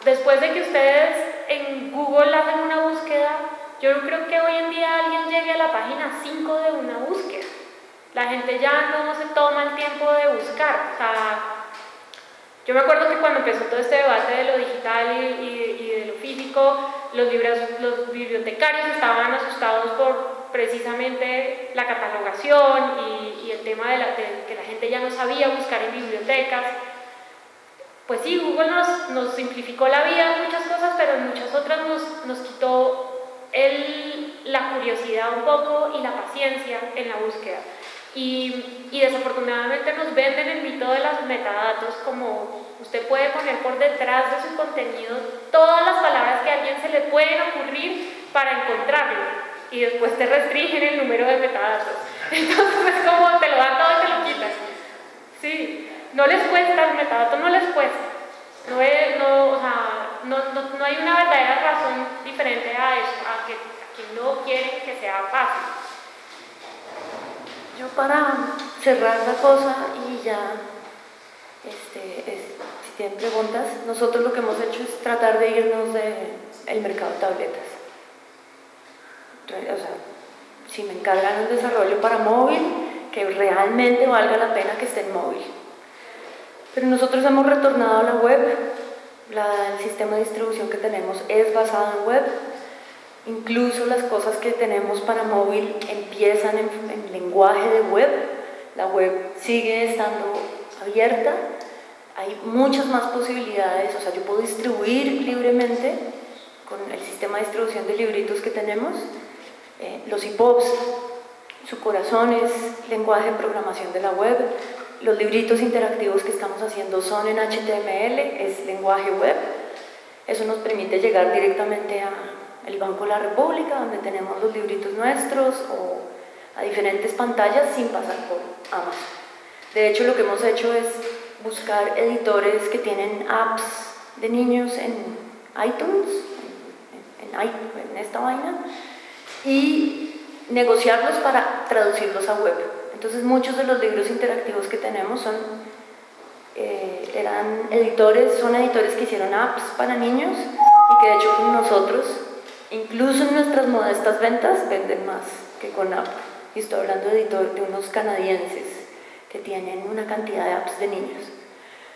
después de que ustedes en Google hacen una búsqueda, yo no creo que hoy en día alguien llegue a la página 5 de una búsqueda. La gente ya no se toma el tiempo de buscar. O sea, yo me acuerdo que cuando empezó todo este debate de lo digital y de lo físico, los bibliotecarios estaban asustados por precisamente la catalogación y el tema de que la gente ya no sabía buscar en bibliotecas. Pues sí, Google nos simplificó la vida en muchas cosas, pero en muchas otras nos quitó la curiosidad un poco y la paciencia en la búsqueda. Y desafortunadamente nos venden el mito de los metadatos, como usted puede poner por detrás de su contenido todas las palabras que a alguien se le pueden ocurrir para encontrarlo, y después te restringen el número de metadatos. Entonces es como te lo dan todo y te lo quitan. Sí, no les cuesta, el metadato no les cuesta. No hay una verdadera razón diferente a eso, a que no quieren que sea fácil. Yo, para cerrar la cosa y ya, si tienen preguntas, nosotros lo que hemos hecho es tratar de irnos del mercado de tabletas. O sea, si me encargan un desarrollo para móvil, que realmente valga la pena que esté en móvil. Pero nosotros hemos retornado a la web. El sistema de distribución que tenemos es basado en web. Incluso las cosas que tenemos para móvil empiezan en lenguaje de web. La web sigue estando abierta. Hay muchas más posibilidades. O sea, yo puedo distribuir libremente con el sistema de distribución de libritos que tenemos. Los EPUBs, su corazón es lenguaje de programación de la web. Los libritos interactivos que estamos haciendo son en HTML, es lenguaje web. Eso nos permite llegar directamente al Banco de la República, donde tenemos los libritos nuestros, o a diferentes pantallas sin pasar por Amazon. De hecho, lo que hemos hecho es buscar editores que tienen apps de niños en iTunes, en esta vaina, y negociarlos para traducirlos a web. Entonces, muchos de los libros interactivos que tenemos son editores que hicieron apps para niños, y que de hecho con nosotros, incluso en nuestras modestas ventas, venden más que con Apple. Y estoy hablando de unos canadienses que tienen una cantidad de apps de niños.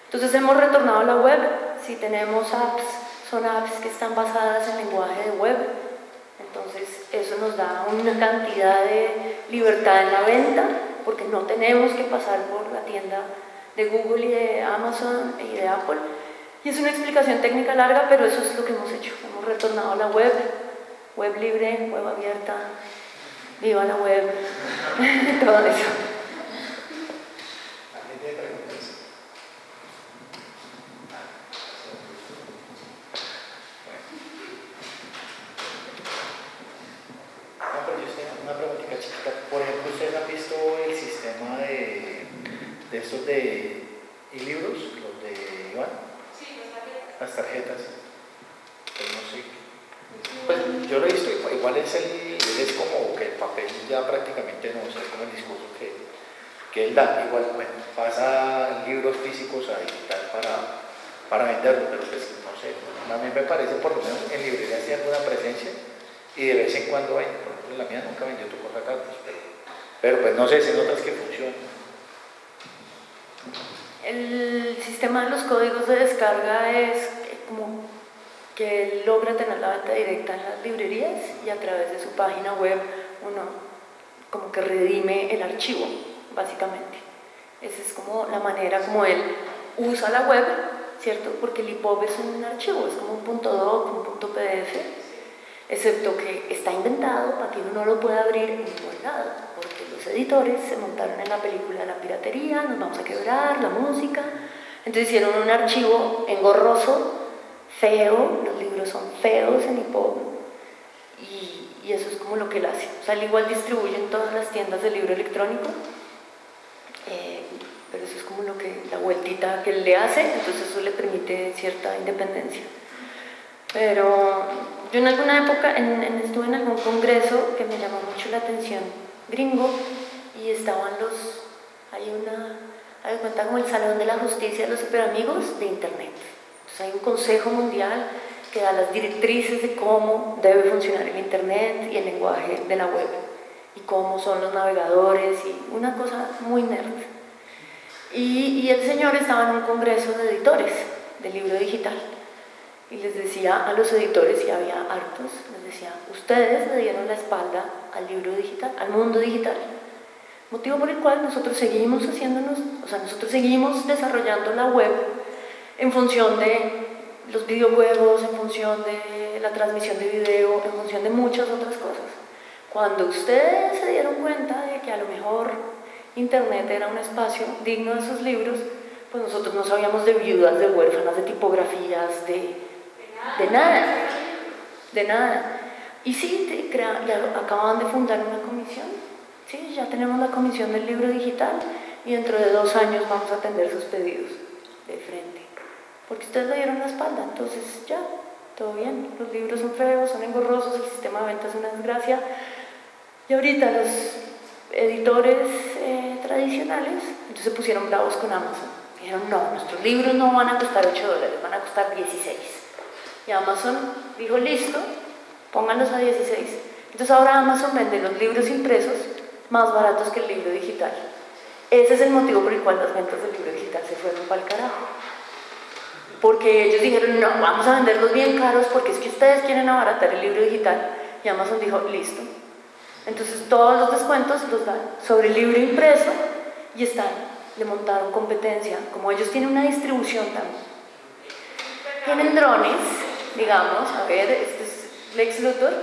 Entonces hemos retornado a la web. Si tenemos apps, son apps que están basadas en lenguaje de web. Entonces eso nos da una cantidad de libertad en la venta, porque no tenemos que pasar por la tienda de Google y de Amazon y de Apple. Y es una explicación técnica larga, pero eso es lo que hemos hecho. Hemos retornado a la web, web libre, web abierta, viva la web, todo eso. ¿Alguien tiene preguntas? No, pero yo tengo una preguntita chiquita. Por ejemplo, ¿ustedes han visto el sistema de estos de ¿Y libros? ¿Los de Iván? Sí, las tarjetas. Las tarjetas. Pues no sé. Pues yo lo he visto, igual él es como que el papel ya prácticamente no, o sea, es como el discurso que él da. Igual, bueno, pasa libros físicos a digital para venderlo, pero pues no sé, a mí me parece por lo menos en librerías tiene alguna presencia y de vez en cuando hay, por ejemplo, la mía nunca vendió tu cosa Carlos, pero pues no sé si notas que funciona. El sistema de los códigos de descarga es como que él logra tener la venta directa en las librerías y a través de su página web uno como que redime el archivo, básicamente. Esa es como la manera como él usa la web, ¿cierto? Porque el EPUB es un archivo, es como un .doc, un .pdf, excepto que está inventado para que uno no lo pueda abrir en ningún lado, porque los editores se montaron en la película de la piratería, nos vamos a quebrar, la música, entonces hicieron un archivo engorroso, feo, los libros son feos en EPUB, y eso es como lo que él hace. O sea, él igual distribuye en todas las tiendas de libro electrónico, pero eso es como lo que, la vueltita que él le hace, entonces eso le permite cierta independencia. Pero yo en alguna época estuve en algún congreso que me llamó mucho la atención, gringo, y estaban hay cuenta como el Salón de la Justicia de los Superamigos de Internet. Entonces hay un consejo mundial que da las directrices de cómo debe funcionar el Internet y el lenguaje de la web, y cómo son los navegadores, y una cosa muy nerd. Y el señor estaba en un congreso de editores de libro digital y les decía a los editores, y había hartos, les decía: ustedes le dieron la espalda al libro digital, al mundo digital, motivo por el cual nosotros seguimos nosotros seguimos desarrollando la web en función de los videojuegos, en función de la transmisión de video, en función de muchas otras cosas. Cuando ustedes se dieron cuenta de que a lo mejor Internet era un espacio digno de sus libros, pues nosotros no sabíamos de viudas, de huérfanas, de tipografías, de nada. Y sí, acababan de fundar una comisión, sí, ya tenemos la comisión del libro digital y dentro de 2 años vamos a atender sus pedidos de frente, porque ustedes le dieron la espalda, entonces ya, todo bien, los libros son feos, son engorrosos, el sistema de ventas es una desgracia, y ahorita los editores tradicionales entonces se pusieron bravos con Amazon. Dijeron: no, nuestros libros no van a costar $8, van a costar 16. Y Amazon dijo: listo, pónganlos a 16. Entonces ahora Amazon vende los libros impresos más baratos que el libro digital. Ese es el motivo por el cual las ventas del libro digital se fueron para el carajo. Porque ellos dijeron: no, vamos a venderlos bien caros porque es que ustedes quieren abaratar el libro digital. Y Amazon dijo: listo. Entonces todos los descuentos los dan sobre el libro impreso y le montaron competencia. Como ellos tienen una distribución también, tienen drones, digamos, a ver, este es Lex Luthor,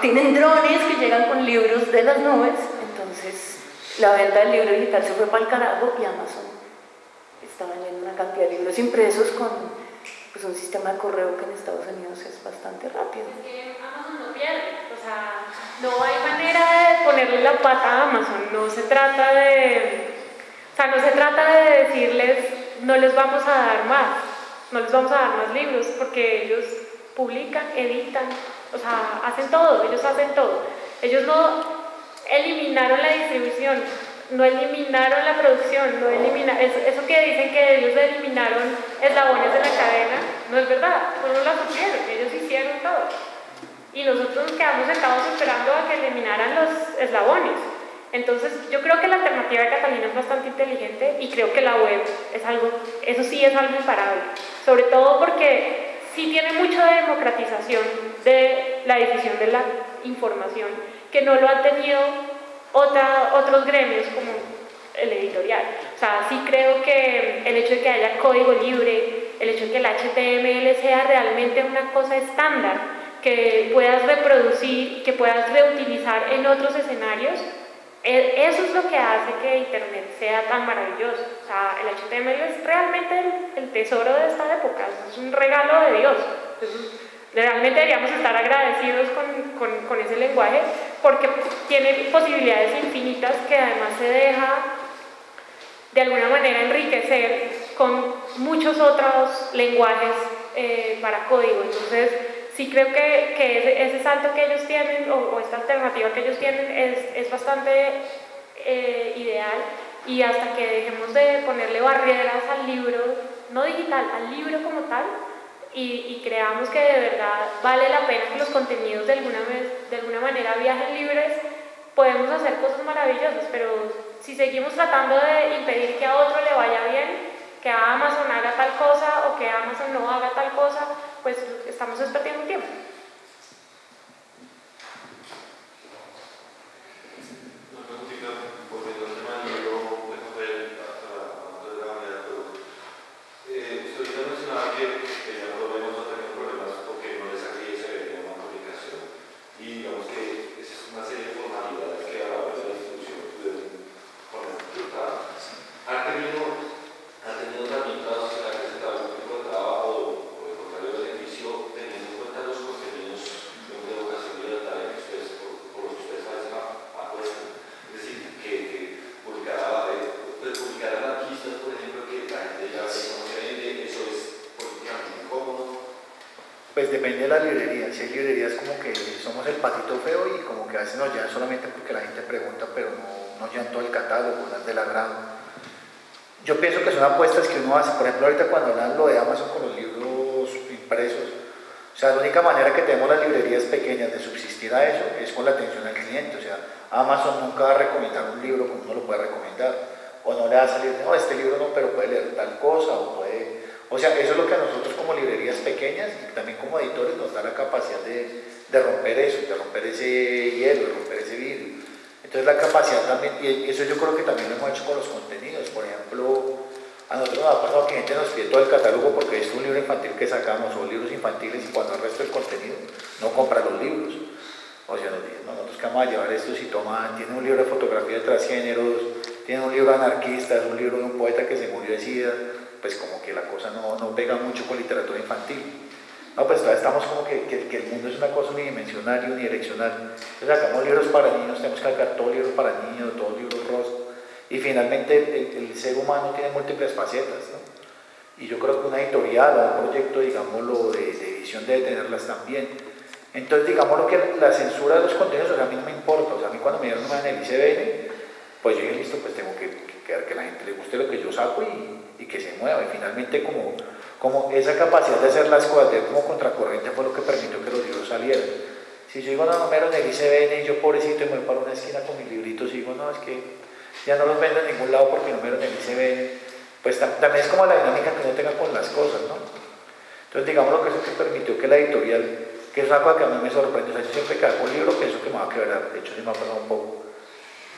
tienen drones que llegan con libros de las nubes, entonces la venta del libro digital se fue para el carajo y Amazon está vendiendo una cantidad de libros impresos con pues, un sistema de correo que en Estados Unidos es bastante rápido. Es que Amazon no pierde, o sea, no hay manera de ponerle la pata a Amazon, no se trata de decirles: no les vamos a dar más libros, porque ellos publican, editan, o sea, ellos hacen todo. Ellos no eliminaron la distribución, no eliminaron la producción, eso que dicen que ellos eliminaron eslabones de la cadena, no es verdad, no la supieron, ellos hicieron todo. Y nosotros nos quedamos sentados esperando a que eliminaran los eslabones. Entonces yo creo que la alternativa de Catalina es bastante inteligente y creo que la web eso sí es algo imparable, sobre todo porque sí tiene mucha democratización de la difusión de la información que no lo han tenido otros gremios como el editorial. O sea, sí creo que el hecho de que haya código libre, el hecho de que el HTML sea realmente una cosa estándar que puedas reproducir, que puedas reutilizar en otros escenarios, eso es lo que hace que Internet sea tan maravilloso. O sea, el HTML es realmente el tesoro de esta época, es un regalo de Dios. Entonces, realmente deberíamos estar agradecidos con ese lenguaje porque tiene posibilidades infinitas que además se deja de alguna manera enriquecer con muchos otros lenguajes para código. Entonces, sí creo que ese salto que ellos tienen o esta alternativa que ellos tienen es bastante ideal, y hasta que dejemos de ponerle barreras al libro, no digital, al libro como tal, y creamos que de verdad vale la pena que los contenidos de alguna manera viajen libres, podemos hacer cosas maravillosas. Pero si seguimos tratando de impedir que a otro le vaya bien, que a Amazon haga tal cosa o que Amazon no haga tal cosa, pues estamos perdiendo tiempo. Una preguntita, volviendo al tema del libro de papel, de la manera, pero usted ya mencionaba que tenían problemas o tenían problemas porque no les salía y se veía una comunicación. Y digamos que esa es una serie de formalidades que a la vez de la institución pueden poner dificultad. ¿Ha tenido herramientas en la que se ha algún tipo de trabajo o de contrario beneficio teniendo en cuenta los contenidos de educación y de tarea que ustedes, por los que ustedes a veces apuestan? Es decir, que publicar anarquistas, por ejemplo, que la gente ya se conoce, eso es políticamente incómodo. Pues depende de la librería. Si hay librerías como que somos el patito feo y como que a veces nos llevan solamente porque la gente pregunta, pero no llevan todo el catálogo, las del agrado. Yo pienso que son apuestas que uno hace. Por ejemplo, ahorita cuando hablan lo de Amazon con los libros impresos, o sea, la única manera que tenemos las librerías pequeñas de subsistir a eso es con la atención al cliente. O sea, Amazon nunca va a recomendar un libro como uno lo puede recomendar, o no le va a salir, no, este libro no, pero puede leer tal cosa, o sea, eso es lo que a nosotros como librerías pequeñas y también como editores nos da la capacidad de romper eso, de romper ese hielo, de romper ese vidrio. Entonces la capacidad también, y eso yo creo que también lo hemos hecho con los contenidos. Por ejemplo, a nosotros nos ha pasado que gente nos pide todo el catálogo porque es un libro infantil que sacamos, o libros infantiles, y cuando el resto del contenido no compra los libros. O sea, nos dicen, nosotros que vamos a llevar esto si toman, tienen un libro de fotografía de transgéneros, tienen un libro de anarquistas, un libro de un poeta que se murió de SIDA, pues como que la cosa no pega mucho con literatura infantil. No, pues todavía estamos como que el mundo es una cosa unidimensional y unidireccional. Entonces sacamos libros para niños, tenemos que sacar todos libros para niños, todos libros rosas. Y finalmente el ser humano tiene múltiples facetas, ¿no? Y yo creo que una editorial o un proyecto, digámoslo, de edición debe tenerlas también. Entonces, digámoslo que la censura de los contenidos, o sea, a mí no me importa. O sea, a mí cuando me dieron una en el ICBN, pues yo dije, listo, pues tengo que a la gente le guste lo que yo saco y que se mueva. Y finalmente como esa capacidad de hacer las cosas de como contracorriente fue lo que permitió que los libros salieran. Si yo digo, no, me dieron el ICBN y yo pobrecito me voy para una esquina con mis libritos y digo, no, es que ya no los vendo en ningún lado porque no me dieron el ICBN, pues también es como la dinámica que uno tenga con las cosas, ¿no? Entonces digamos lo que es lo que permitió que la editorial, que es una cosa que a mí me sorprende, o sea, yo siempre que hago un libro pienso que me va a quebrar, de hecho sí me ha pasado un poco.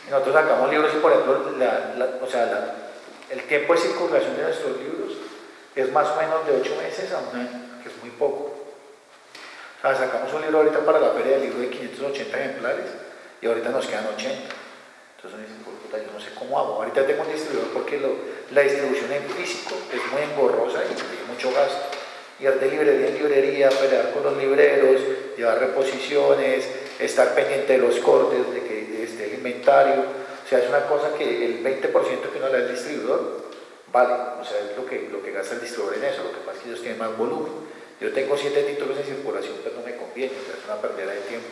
Y nosotros sacamos libros y por ejemplo, el tiempo de circulación de nuestros libros es más o menos de 8 meses a un año, que es muy poco. O sea, sacamos un libro ahorita para la feria del libro de 580 ejemplares y ahorita nos quedan 80. Entonces uno dice, puta, yo no sé cómo hago. Ahorita tengo un distribuidor porque la distribución en físico es muy engorrosa y tiene mucho gasto. Ir de librería en librería, pelear con los libreros, llevar reposiciones, estar pendiente de los cortes, de que esté el inventario. O sea, es una cosa que el 20% que uno le da al distribuidor vale, o sea, es lo que gasta el distribuidor en eso. Lo que pasa es que ellos tienen más volumen. Yo tengo 7 títulos en circulación, pero no me conviene, o sea, es una pérdida de tiempo.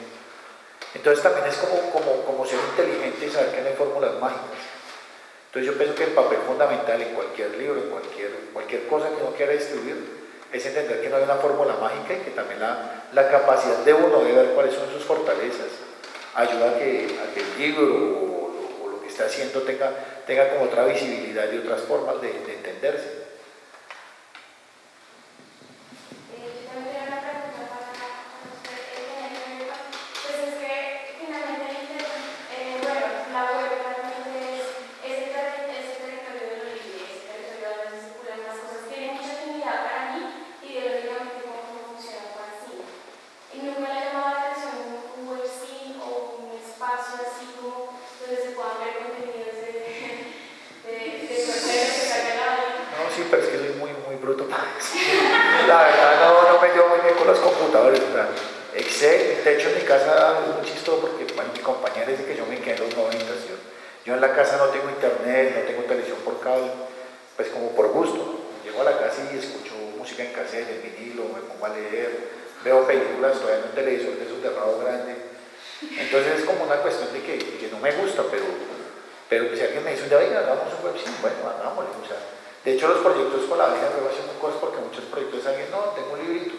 Entonces también es como ser inteligente y saber que no hay fórmulas mágicas. Entonces yo pienso que el papel fundamental en cualquier libro, en cualquier cosa que uno quiera distribuir, es entender que no hay una fórmula mágica y que también la capacidad de uno de ver cuáles son sus fortalezas ayuda a que el libro o lo que está haciendo tenga como otra visibilidad y otras formas de entenderse. Pero es que soy muy bruto para eso. La verdad no me llevo muy bien con los computadores. O sea, Excel, de hecho en mi casa es muy chistoso porque bueno, mi compañera dice que yo me quedé en los 90. Yo Yo en la casa no tengo internet, no tengo televisión por cable, pues como por gusto. Llego a la casa y escucho música en cassette, en vinilo, me pongo a leer, veo películas todavía en un televisor de esos de rabo grande. Entonces es como una cuestión de que no me gusta, pero si alguien me dice un día, oiga, hagamos un webcine, bueno, hagámosle. O sea, de hecho los proyectos con la Biblia me hacen cosas porque muchos proyectos alguien, no, tengo un librito,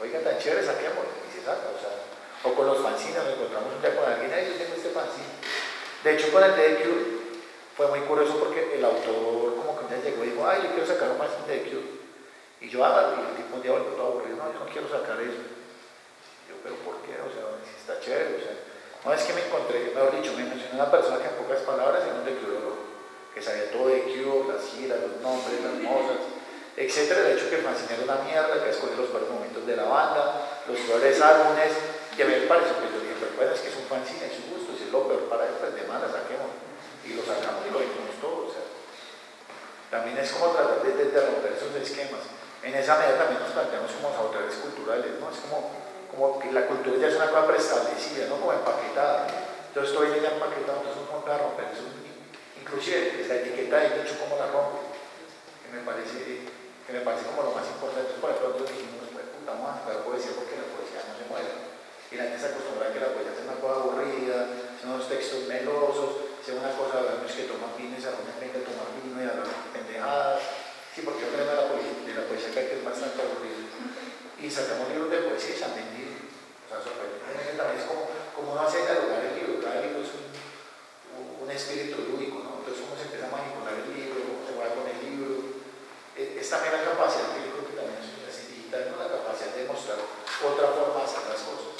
oiga, tan chévere, saquémoslo, y se saca, o sea, o con los fanzines, nos encontramos un día con alguien, ay, yo tengo este fanzine. De hecho con el de Cure fue muy curioso porque el autor como que un día llegó y dijo, ay, yo quiero sacar un fanzine de Cure. Y yo, y el tipo un día volvió todo aburrido, no, yo no quiero sacar eso. Y yo, pero ¿por qué? O sea, si está chévere, o sea, no es que me encontré, mejor dicho, me mencionó una persona que en pocas palabras era un de Cure, que sabía todo de Cure, las giras, los nombres, las mozas, etcétera. De hecho que el fanzine era una mierda, que escogió los peores momentos de la banda, los peores álbumes, y a mí me pareció que yo dije, pero bueno, es que es un fanzine, es su gusto, si es lo peor para él, pues de mala, saquemos. Y lo sacamos y lo vendimos todo, o sea. También es como tratar de romper esos esquemas. En esa medida también nos planteamos como autores culturales, ¿no? Es como que la cultura ya es una cosa preestablecida, ¿no? Como empaquetada. Entonces todo viene ya empaquetado, entonces uno puede romper eso. Inclusive la etiqueta de hecho cómo la rompe, que me parece como lo más importante. Entonces por ejemplo nosotros dijimos, pues puta, vamos a sacar poesía porque la poesía no se mueve. Y la gente se acostumbra a que la poesía sea una cosa aburrida, son unos textos melosos, sea una cosa de los que toman vino y se arruinan de tomar vino y hablar pendejadas. Sí, porque yo creo que de la poesía que es bastante aburrida. Y sacamos libros de poesía y se han vendido. O sea, sorprendentemente también es como uno hace dialogar el libro. Cada libro es un espíritu lúdico, ¿no? Entonces uno se empieza a manipular el libro, cómo se va con el libro. Es también la capacidad que yo creo que también es digital, ¿no? La capacidad de mostrar otra forma de hacer las cosas.